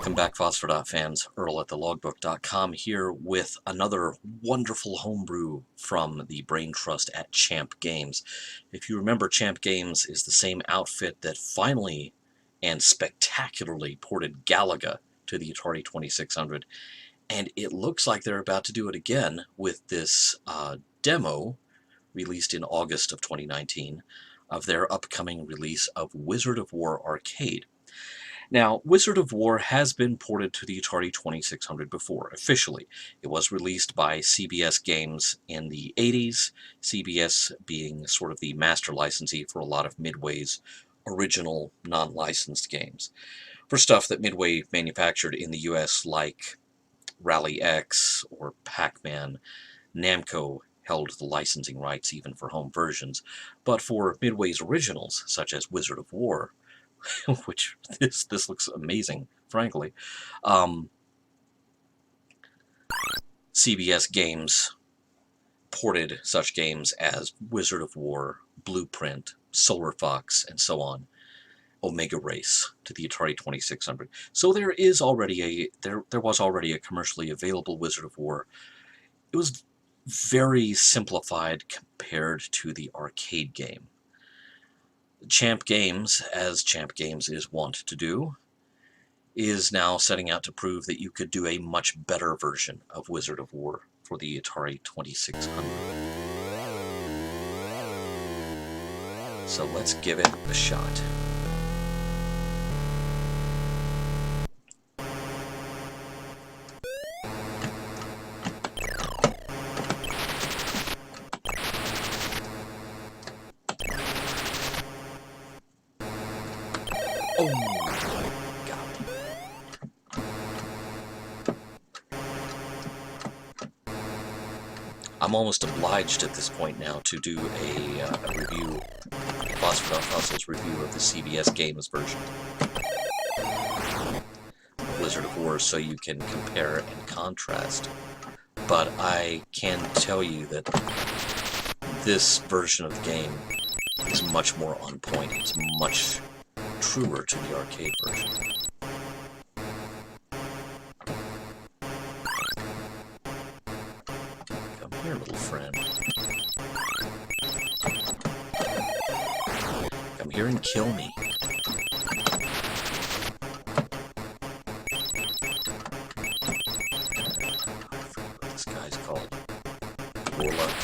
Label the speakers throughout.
Speaker 1: Welcome back, Phosphor Dot fans. Earl at thelogbook.com here with another wonderful homebrew from the brain trust at Champ Games. If you remember, Champ Games is the same outfit that finally and spectacularly ported Galaga to the Atari 2600, and it looks like they're about to do it again with this demo released in August of 2019 of their upcoming release of Wizard of Wor Arcade. Now, Wizard of Wor has been ported to the Atari 2600 before, officially. It was released by CBS Games in the 80s, CBS being sort of the master licensee for a lot of Midway's original non-licensed games. For stuff that Midway manufactured in the US like Rally X or Pac-Man, Namco held the licensing rights even for home versions, but for Midway's originals, such as Wizard of Wor, which this looks amazing, frankly, CBS Games ported such games as Wizard of Wor, Blueprint, Solar Fox, and so on, Omega Race, to the Atari 2600. So there was already a commercially available Wizard of Wor. It was very simplified compared to the arcade game. Champ Games, as Champ Games is wont to do, is now setting out to prove that you could do a much better version of Wizard of Wor for the Atari 2600. So let's give it a shot. Oh my God. I'm almost obliged at this point now to do a review, Phosphor Dot Fossils review of the CBS Games version of Wizard of Wor, so you can compare and contrast. But I can tell you that this version of the game is much more on point. It's much truer to the arcade version. Come here, little friend. Come here and kill me. I forget what this guy's called. Warlock.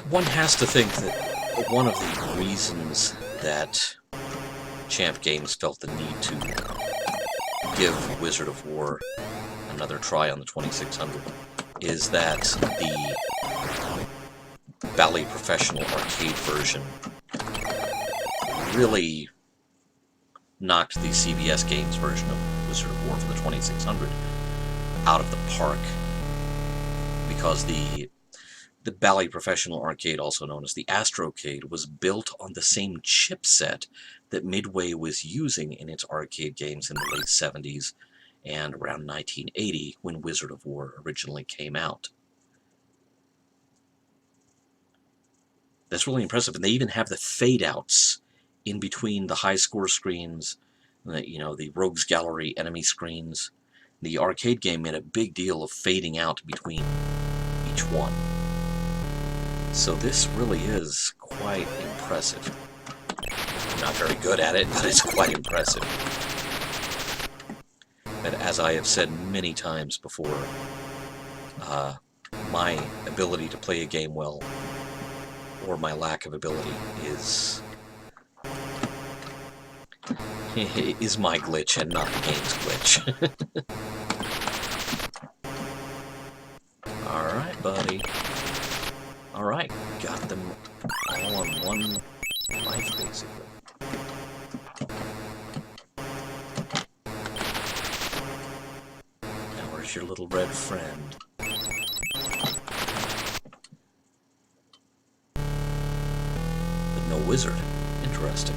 Speaker 1: One has to think that one of the reasons that Champ Games felt the need to give Wizard of Wor another try on the 2600 is that the Bally Professional arcade version really knocked the CBS Games version of Wizard of Wor for the 2600 out of the park, because the Bally Professional Arcade, also known as the Astrocade, was built on the same chipset that Midway was using in its arcade games in the late 70s and around 1980 when Wizard of Wor originally came out. That's really impressive, and they even have the fade-outs in between the high-score screens, the Rogues Gallery enemy screens. The arcade game made a big deal of fading out between each one. So this really is quite impressive. I'm not very good at it, but it's quite impressive. But as I have said many times before, my ability to play a game well, or my lack of ability, is my glitch and not the game's glitch. Alright, buddy. Alright, got them all on one life, basically. Now where's your little red friend? But no wizard. Interesting.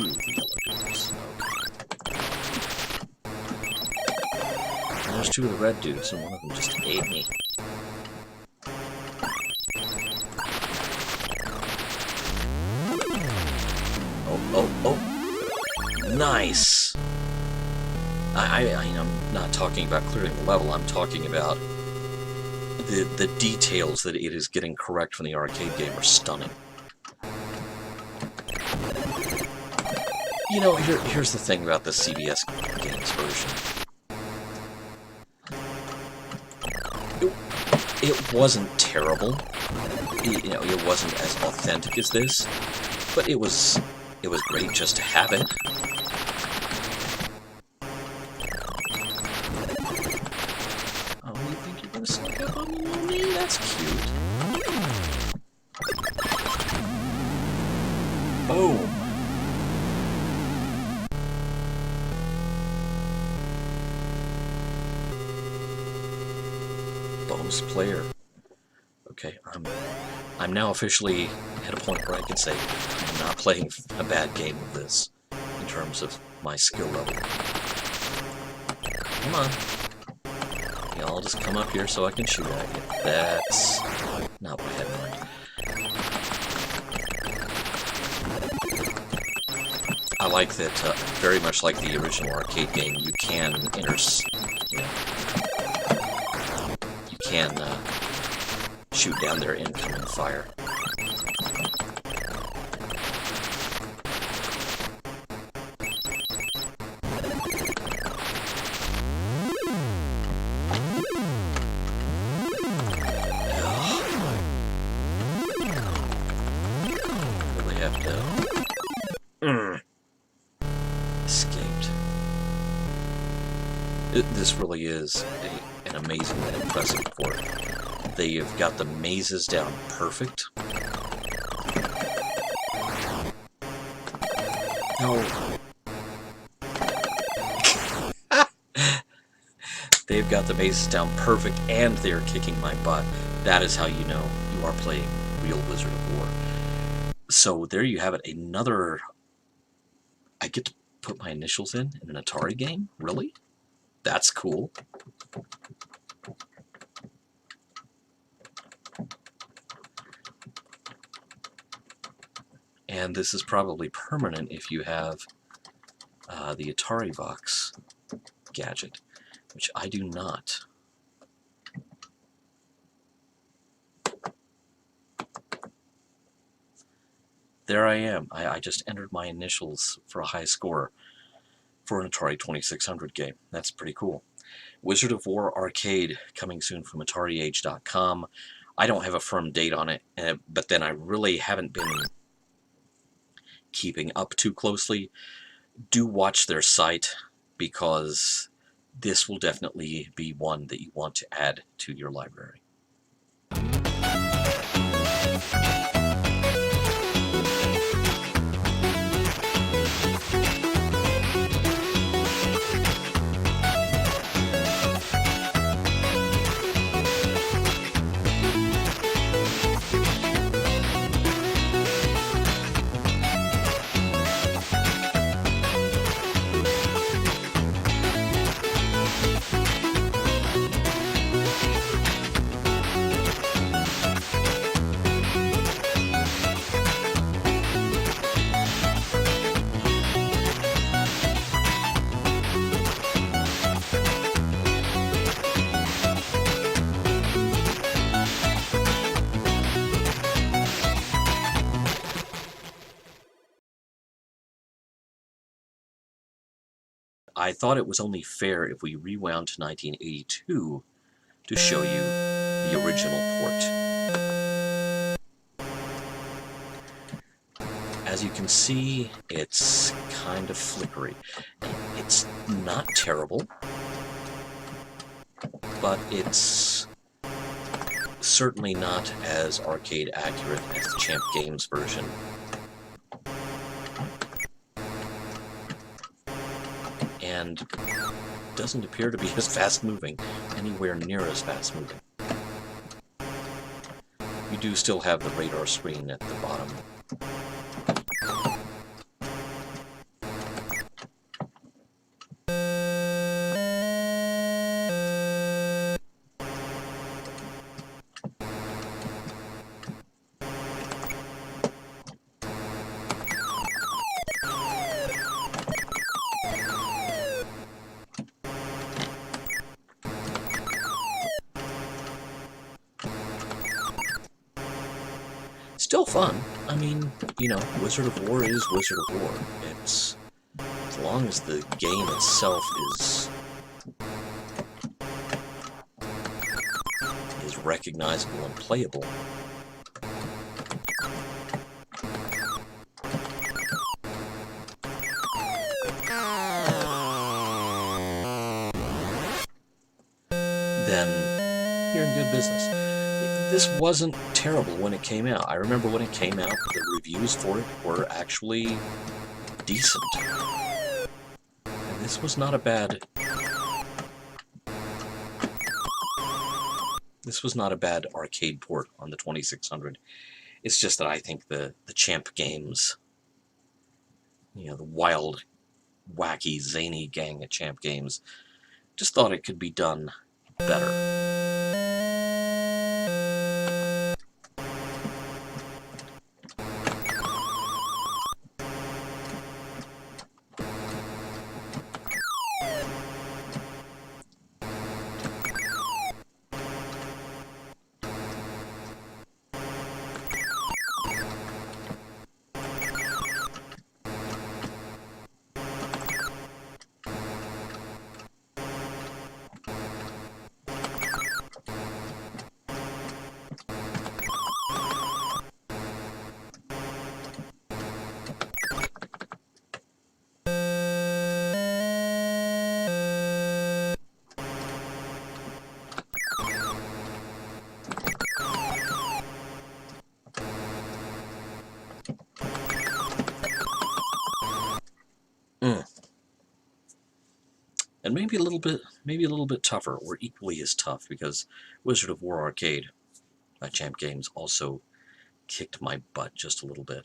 Speaker 1: the yellow dudes. Okay. And there's two of the red dudes, and one of them just ate me. Oh. Nice! I'm not talking about clearing the level, I'm talking about the details that it is getting correct from the arcade game are stunning. You know, here's the thing about the CBS games version. It wasn't terrible. You know, it wasn't as authentic as this, but it was great just to have it. Oh, you think you're gonna sneak up on me? That's cute. Boom. Bonus player. Okay, I'm now officially at a point where I can say I'm not playing a bad game of this in terms of my skill level. Come on. Y'all just come up here so I can shoot at you. That's not what I had in mind. I like that, very much like the original arcade game, you can shoot down their incoming fire. Really have to... Escaped. This really is an amazing and impressive port. They've got the mazes down perfect. No. They've got the mazes down perfect, and they're kicking my butt. That is how you know you are playing real Wizard of Wor. So there you have it. Another... I get to put my initials in an Atari game? Really? That's cool. And this is probably permanent if you have the Atari box gadget, which I do not. There I am. I just entered my initials for a high score for an Atari 2600 game. That's pretty cool. Wizard of Wor Arcade, coming soon from AtariAge.com. I don't have a firm date on it, but then I really haven't been keeping up too closely. Do watch their site, because this will definitely be one that you want to add to your library. I thought it was only fair if we rewound to 1982 to show you the original port. As you can see, it's kind of flickery. It's not terrible, but it's certainly not as arcade accurate as the Champ Games version. And doesn't appear to be as fast-moving, anywhere near as fast-moving. You do still have the radar screen at the bottom. Still fun. I mean, you know, Wizard of Wor is Wizard of Wor. It's, as long as the game itself is recognizable and playable. Then you're in good business. This wasn't terrible when it came out. I remember when it came out, the reviews for it were actually decent. And this was not a bad... This was not a bad arcade port on the 2600. It's just that I think the Champ Games, you know, the wild, wacky, zany gang at Champ Games, just thought it could be done better. And maybe a little bit tougher, or equally as tough, because Wizard of Wor Arcade by Champ Games also kicked my butt just a little bit.